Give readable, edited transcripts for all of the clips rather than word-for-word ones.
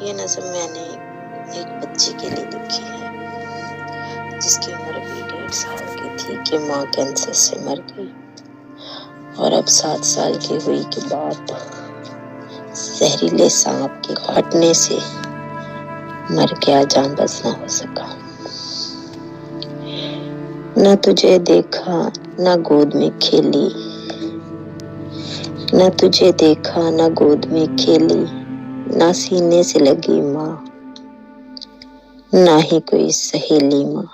یہ نظم میں نے ایک بچی کے لیے لکھی ہے جس کی عمر بھی 1.5 سال کی تھی کہ ماں کینسر سے مر گئی، اور اب 7 سال کی ہوئی کہ باپ زہریلے سانپ کے کاٹنے سے مر گیا، جان بس نہ ہو سکا۔ نہ تجھے دیکھا نہ گود میں کھیلی، نہ تجھے دیکھا نہ گود میں کھیلی، نہ سینے سے لگی ماں، نہ ہی کوئی سہیلی ماں،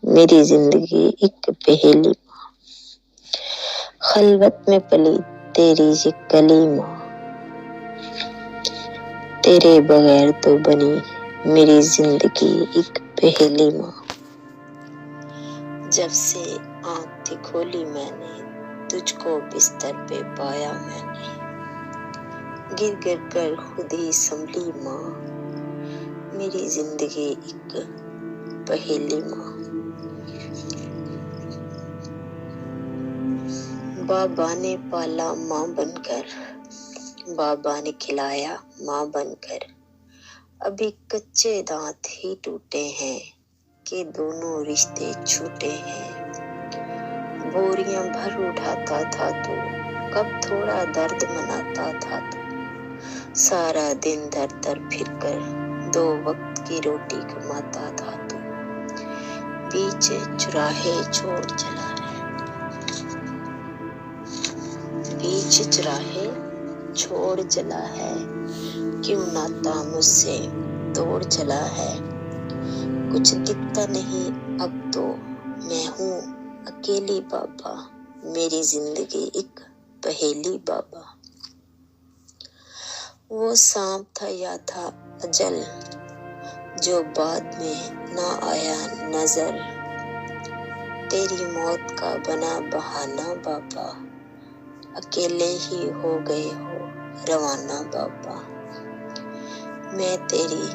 میری زندگی ایک پہیلی ماں، خلوت میں پلی تیری یہ کلی ماں، تیرے بغیر تو بنی میری زندگی ایک پہیلی ماں، جب سے آنکھ تھی کھولی میں نے تجھ کو بستر پہ پایا میں نے، گر گر کر خود ہی سنبھلی ماں، میری زندگی ایک پہیلی ماں۔ بابا نے پالا ماں بن کر، بابا نے کھلایا ماں بن کر، ابھی کچے دانت ہی ٹوٹے ہیں کہ دونوں رشتے چھوٹے ہیں، بوریاں بھر اٹھاتا تھا تو کب تھوڑا درد مناتا تھا تو، سارا دن در در پھر کر 2 وقت کی روٹی کماتا تھا تو، بیچ چراہے چھوڑ چلا ہے، بیچ چراہے چھوڑ چلا ہے، کیوں ناتا مجھ سے توڑ چلا ہے، کچھ دکھتا نہیں اب تو میں ہوں اکیلی بابا، میری زندگی ایک پہیلی بابا، وہ سانپ تھا یا تھا اجل جو بعد میں نہ آیا نظر، تیری موت کا بنا بہانہ بابا، اکیلے ہی ہو گئے ہو روانہ بابا، میں تیری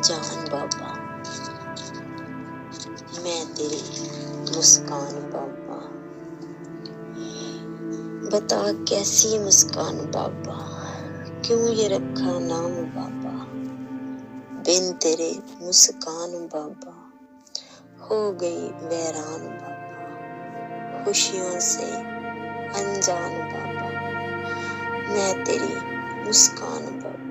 جان بابا، میں تیری مسکان بابا، بتا کیسی مسکان بابا، کیوں یہ رکھا نام بابا، بن تیرے مسکان بابا ہو گئی ویران بابا، خوشیوں سے انجان بابا، میں تیری مسکان بابا۔